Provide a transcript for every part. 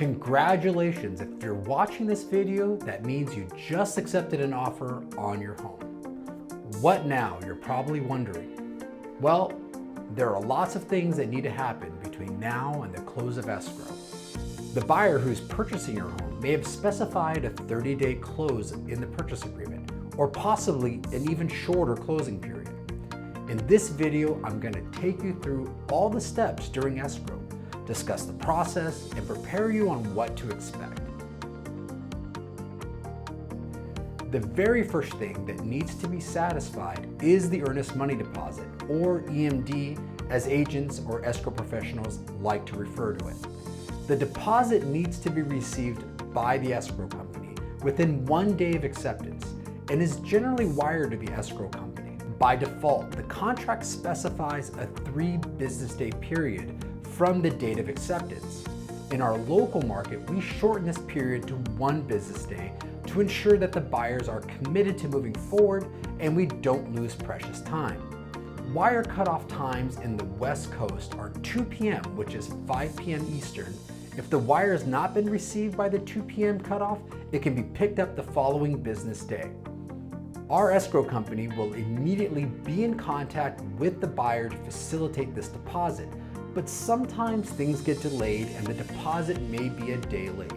Congratulations, if you're watching this video, that means you just accepted an offer on your home. What now, you're probably wondering? Well, there are lots of things that need to happen between now and the close of escrow. The buyer who's purchasing your home may have specified a 30-day close in the purchase agreement, or possibly an even shorter closing period. In this video, I'm going to take you through all the steps during escrow, discuss the process, and prepare you on what to expect. The very first thing that needs to be satisfied is the earnest money deposit, or EMD, as agents or escrow professionals like to refer to it. The deposit needs to be received by the escrow company within 1 day of acceptance and is generally wired to the escrow company. By default, the contract specifies a 3 business day period from the date of acceptance. In our local market, we shorten this period to 1 business day to ensure that the buyers are committed to moving forward and we don't lose precious time. Wire cutoff times in the West Coast are 2 p.m., which is 5 p.m. Eastern. If the wire has not been received by the 2 p.m. cutoff, it can be picked up the following business day. Our escrow company will immediately be in contact with the buyer to facilitate this deposit, but sometimes things get delayed and the deposit may be a day late.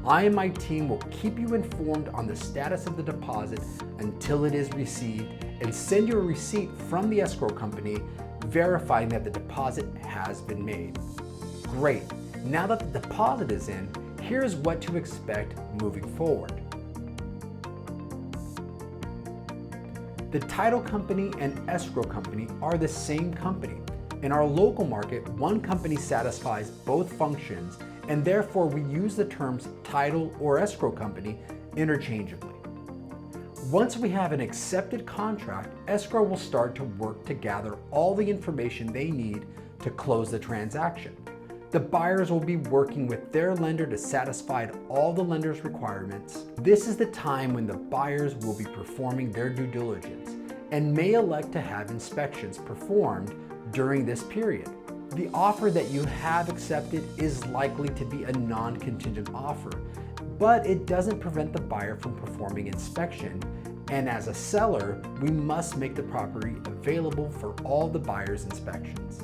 I and my team will keep you informed on the status of the deposit until it is received and send you a receipt from the escrow company verifying that the deposit has been made. Great, now that the deposit is in, here's what to expect moving forward. The title company and escrow company are the same company. In our local market, one company satisfies both functions, and therefore we use the terms title or escrow company interchangeably. Once we have an accepted contract, escrow will start to work to gather all the information they need to close the transaction. The buyers will be working with their lender to satisfy all the lender's requirements. This is the time when the buyers will be performing their due diligence and may elect to have inspections performed during this period. The offer that you have accepted is likely to be a non-contingent offer, but it doesn't prevent the buyer from performing inspection, and as a seller, we must make the property available for all the buyer's inspections.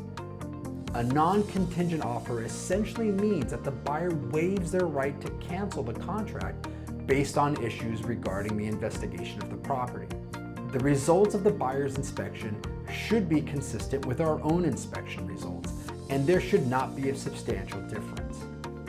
A non-contingent offer essentially means that the buyer waives their right to cancel the contract based on issues regarding the investigation of the property. The results of the buyer's inspection should be consistent with our own inspection results, and there should not be a substantial difference.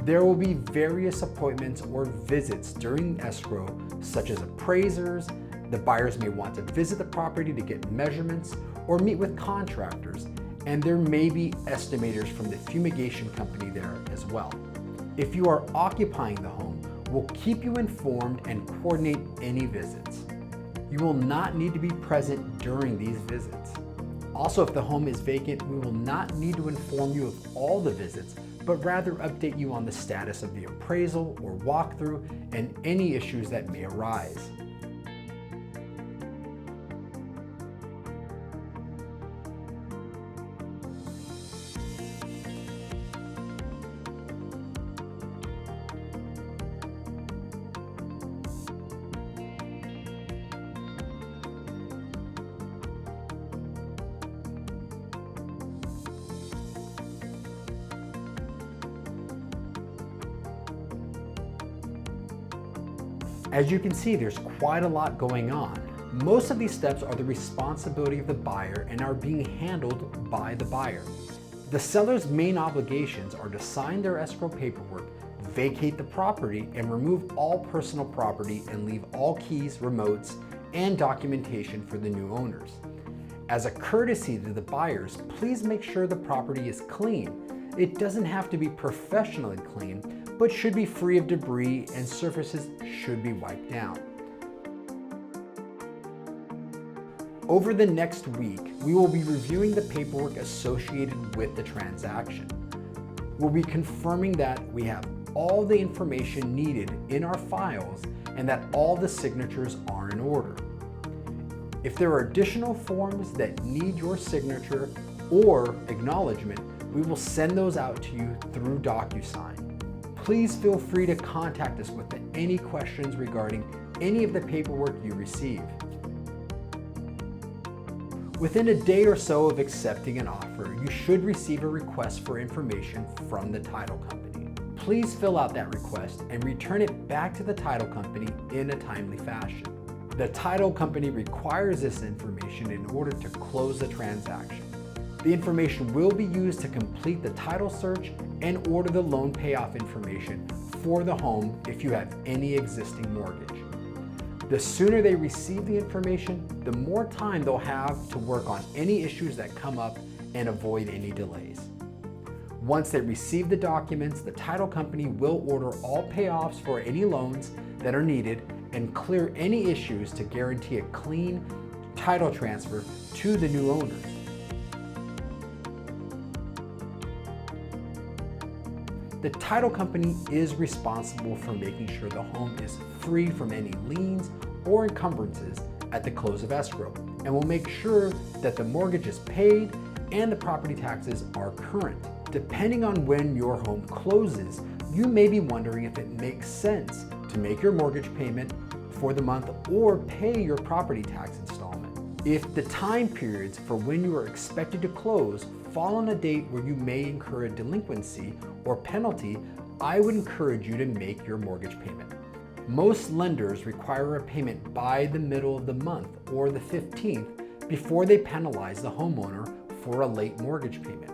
There will be various appointments or visits during escrow, such as appraisers. The buyers may want to visit the property to get measurements or meet with contractors, and there may be estimators from the fumigation company there as well. If you are occupying the home, we'll keep you informed and coordinate any visits. You will not need to be present during these visits. Also, if the home is vacant, we will not need to inform you of all the visits, but rather update you on the status of the appraisal or walkthrough and any issues that may arise. As you can see, there's quite a lot going on. Most of these steps are the responsibility of the buyer and are being handled by the buyer. The seller's main obligations are to sign their escrow paperwork, vacate the property, and remove all personal property and leave all keys, remotes, and documentation for the new owners. As a courtesy to the buyers, please make sure the property is clean. It doesn't have to be professionally clean, but should be free of debris and surfaces should be wiped down. Over the next week, we will be reviewing the paperwork associated with the transaction. We'll be confirming that we have all the information needed in our files and that all the signatures are in order. If there are additional forms that need your signature or acknowledgement, we will send those out to you through DocuSign. Please feel free to contact us with any questions regarding any of the paperwork you receive. Within a day or so of accepting an offer, you should receive a request for information from the title company. Please fill out that request and return it back to the title company in a timely fashion. The title company requires this information in order to close the transaction. The information will be used to complete the title search and order the loan payoff information for the home if you have any existing mortgage. The sooner they receive the information, the more time they'll have to work on any issues that come up and avoid any delays. Once they receive the documents, the title company will order all payoffs for any loans that are needed and clear any issues to guarantee a clean title transfer to the new owners. The title company is responsible for making sure the home is free from any liens or encumbrances at the close of escrow, and will make sure that the mortgage is paid and the property taxes are current. Depending on when your home closes, you may be wondering if it makes sense to make your mortgage payment for the month or pay your property tax installment. If the time periods for when you are expected to close fall on a date where you may incur a delinquency or penalty, I would encourage you to make your mortgage payment. Most lenders require a payment by the middle of the month or the 15th before they penalize the homeowner for a late mortgage payment.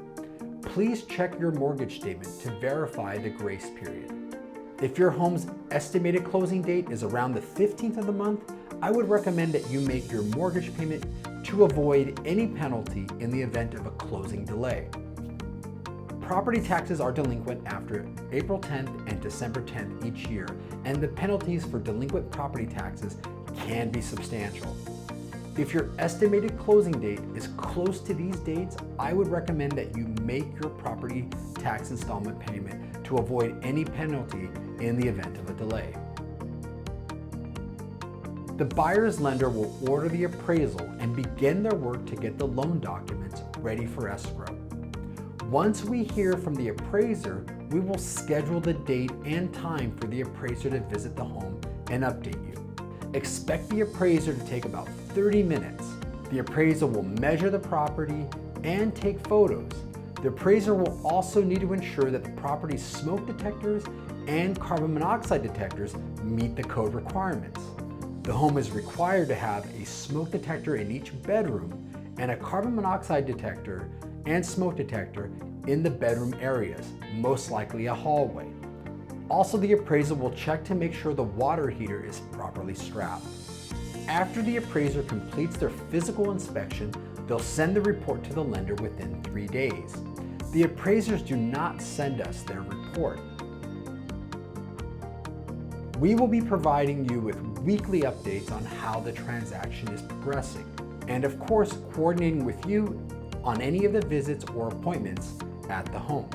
Please check your mortgage statement to verify the grace period. If your home's estimated closing date is around the 15th of the month, I would recommend that you make your mortgage payment to avoid any penalty in the event of a closing delay. Property taxes are delinquent after April 10th and December 10th each year, and the penalties for delinquent property taxes can be substantial. If your estimated closing date is close to these dates, I would recommend that you make your property tax installment payment to avoid any penalty in the event of a delay. The buyer's lender will order the appraisal and begin their work to get the loan documents ready for escrow. Once we hear from the appraiser, we will schedule the date and time for the appraiser to visit the home and update you. Expect the appraiser to take about 30 minutes. The appraiser will measure the property and take photos. The appraiser will also need to ensure that the property's smoke detectors and carbon monoxide detectors meet the code requirements. The home is required to have a smoke detector in each bedroom and a carbon monoxide detector and smoke detector in the bedroom areas, most likely a hallway. Also, the appraiser will check to make sure the water heater is properly strapped. After the appraiser completes their physical inspection, they'll send the report to the lender within 3 days. The appraisers do not send us their report. We will be providing you with weekly updates on how the transaction is progressing, and of course, coordinating with you on any of the visits or appointments at the home.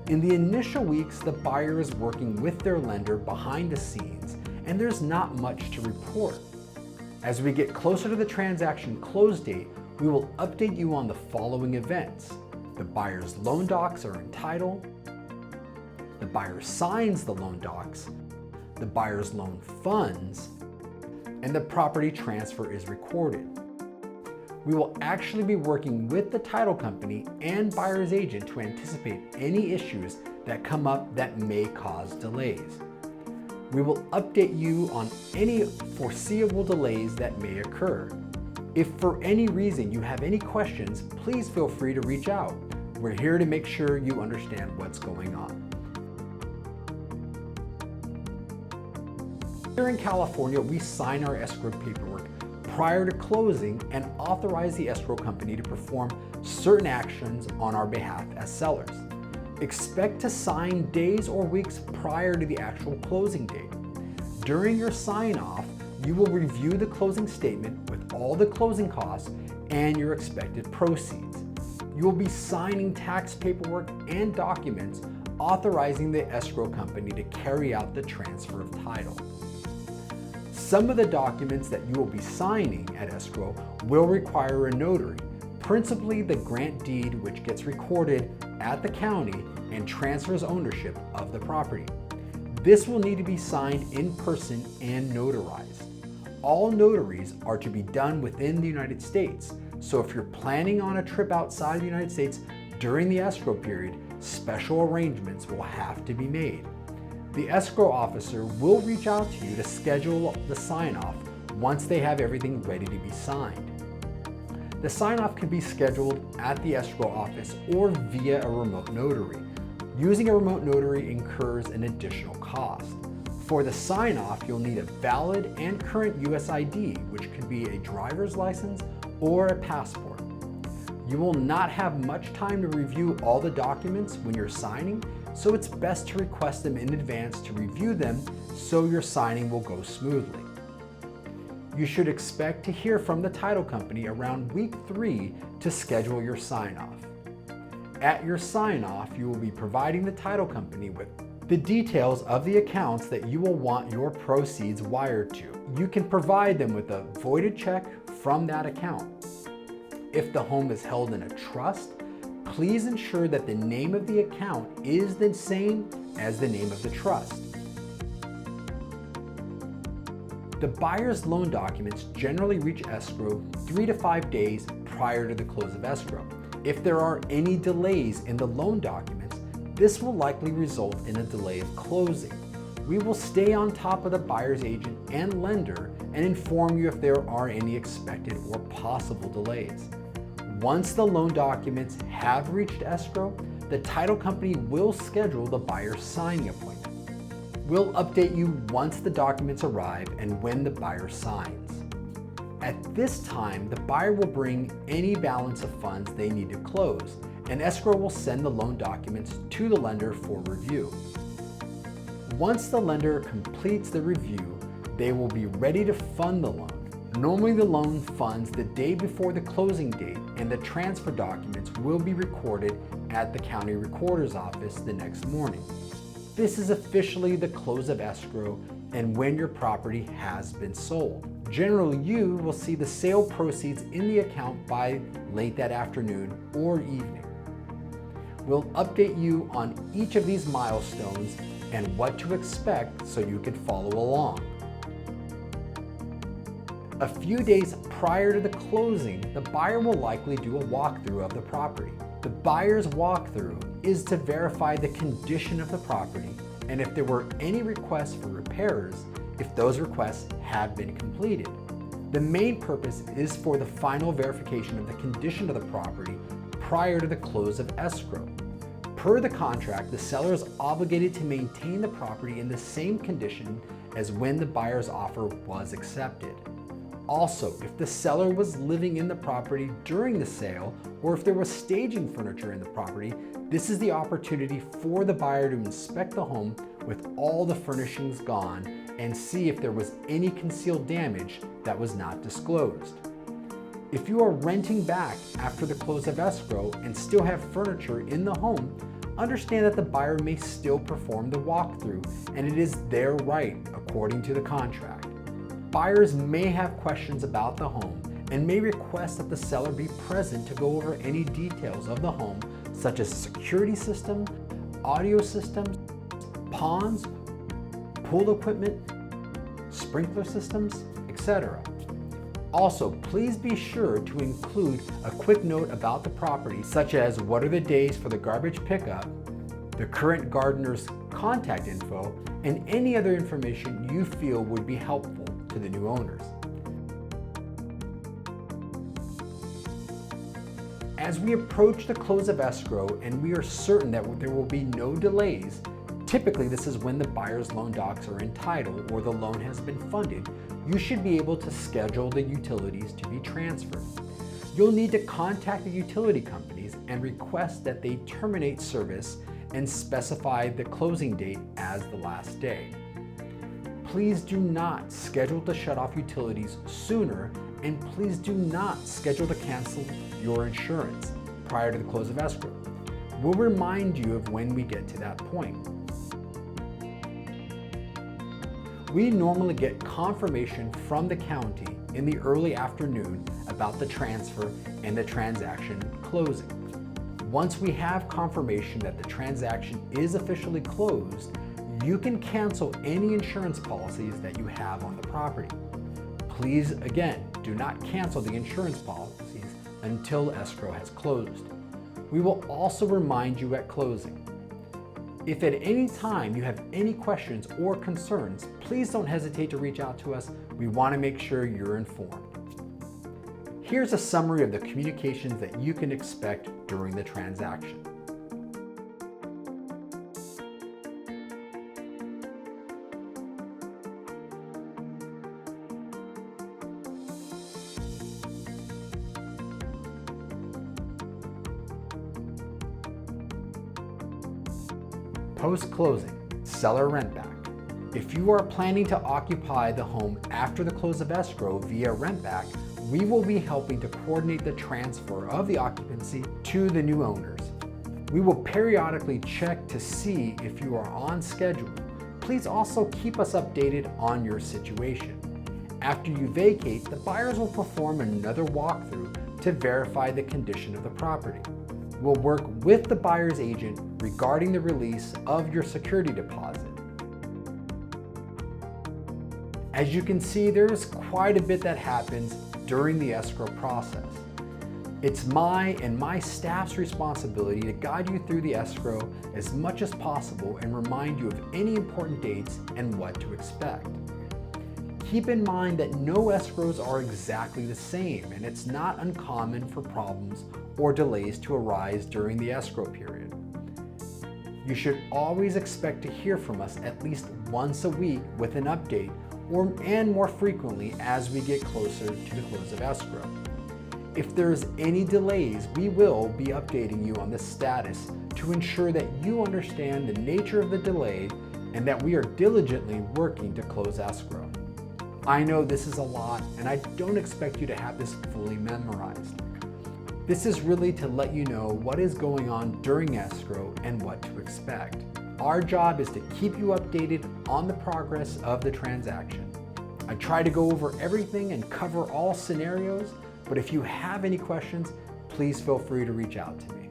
In the initial weeks, the buyer is working with their lender behind the scenes, and there's not much to report. As we get closer to the transaction close date, we will update you on the following events. The buyer's loan docs are in title, the buyer signs the loan docs, the buyer's loan funds, and the property transfer is recorded. We will actually be working with the title company and buyer's agent to anticipate any issues that come up that may cause delays. We will update you on any foreseeable delays that may occur. If for any reason you have any questions, please feel free to reach out. We're here to make sure you understand what's going on. Here in California, we sign our escrow paperwork prior to closing and authorize the escrow company to perform certain actions on our behalf as sellers. Expect to sign days or weeks prior to the actual closing date. During your sign-off, you will review the closing statement with all the closing costs and your expected proceeds. You will be signing tax paperwork and documents authorizing the escrow company to carry out the transfer of title. Some of the documents that you will be signing at escrow will require a notary, principally the grant deed, which gets recorded at the county and transfers ownership of the property. This will need to be signed in person and notarized. All notaries are to be done within the United States, so if you're planning on a trip outside of the United States during the escrow period, special arrangements will have to be made. The escrow officer will reach out to you to schedule the sign-off once they have everything ready to be signed. The sign-off can be scheduled at the escrow office or via a remote notary. Using a remote notary incurs an additional cost. For the sign-off, you'll need a valid and current US ID, which could be a driver's license or a passport. You will not have much time to review all the documents when you're signing, so it's best to request them in advance to review them so your signing will go smoothly. You should expect to hear from the title company around week 3 to schedule your sign-off. At your sign-off, you will be providing the title company with the details of the accounts that you will want your proceeds wired to. You can provide them with a voided check from that account. If the home is held in a trust, please ensure that the name of the account is the same as the name of the trust. The buyer's loan documents generally reach escrow 3 to 5 days prior to the close of escrow. If there are any delays in the loan documents, this will likely result in a delay of closing. We will stay on top of the buyer's agent and lender and inform you if there are any expected or possible delays. Once the loan documents have reached escrow, the title company will schedule the buyer's signing appointment. We'll update you once the documents arrive and when the buyer signs. At this time, the buyer will bring any balance of funds they need to close, and escrow will send the loan documents to the lender for review. Once the lender completes the review, they will be ready to fund the loan. Normally the loan funds the day before the closing date, and the transfer documents will be recorded at the county recorder's office the next morning. This is officially the close of escrow and when your property has been sold. Generally, you will see the sale proceeds in the account by late that afternoon or evening. We'll update you on each of these milestones and what to expect so you can follow along. A few days prior to the closing, the buyer will likely do a walkthrough of the property. The buyer's walkthrough is to verify the condition of the property and if there were any requests for repairs, if those requests have been completed. The main purpose is for the final verification of the condition of the property prior to the close of escrow. Per the contract, the seller is obligated to maintain the property in the same condition as when the buyer's offer was accepted. Also, if the seller was living in the property during the sale, or if there was staging furniture in the property, this is the opportunity for the buyer to inspect the home with all the furnishings gone and see if there was any concealed damage that was not disclosed. If you are renting back after the close of escrow and still have furniture in the home, understand that the buyer may still perform the walkthrough, and it is their right according to the contract. Buyers may have questions about the home and may request that the seller be present to go over any details of the home, such as security system, audio systems, ponds, pool equipment, sprinkler systems, etc. Also, please be sure to include a quick note about the property, such as what are the days for the garbage pickup, the current gardener's contact info, and any other information you feel would be helpful to the new owners. As we approach the close of escrow and we are certain that there will be no delays, typically this is when the buyer's loan docs are in title or the loan has been funded, you should be able to schedule the utilities to be transferred. You'll need to contact the utility companies and request that they terminate service and specify the closing date as the last day. Please do not schedule to shut off utilities sooner, and please do not schedule to cancel your insurance prior to the close of escrow. We'll remind you of when we get to that point. We normally get confirmation from the county in the early afternoon about the transfer and the transaction closing. Once we have confirmation that the transaction is officially closed, you can cancel any insurance policies that you have on the property. Please, again, do not cancel the insurance policies until escrow has closed. We will also remind you at closing. If at any time you have any questions or concerns, please don't hesitate to reach out to us. We want to make sure you're informed. Here's a summary of the communications that you can expect during the transaction. Post-closing, seller rentback. If you are planning to occupy the home after the close of escrow via rentback, we will be helping to coordinate the transfer of the occupancy to the new owners. We will periodically check to see if you are on schedule. Please also keep us updated on your situation. After you vacate, the buyers will perform another walkthrough to verify the condition of the property. We'll work with the buyer's agent regarding the release of your security deposit. As you can see, there's quite a bit that happens during the escrow process. It's my and my staff's responsibility to guide you through the escrow as much as possible and remind you of any important dates and what to expect. Keep in mind that no escrows are exactly the same, and it's not uncommon for problems or delays to arise during the escrow period. You should always expect to hear from us at least once a week with an update, and more frequently as we get closer to the close of escrow. If there's any delays, we will be updating you on the status to ensure that you understand the nature of the delay and that we are diligently working to close escrow. I know this is a lot, and I don't expect you to have this fully memorized. This is really to let you know what is going on during escrow and what to expect. Our job is to keep you updated on the progress of the transaction. I try to go over everything and cover all scenarios, but if you have any questions, please feel free to reach out to me.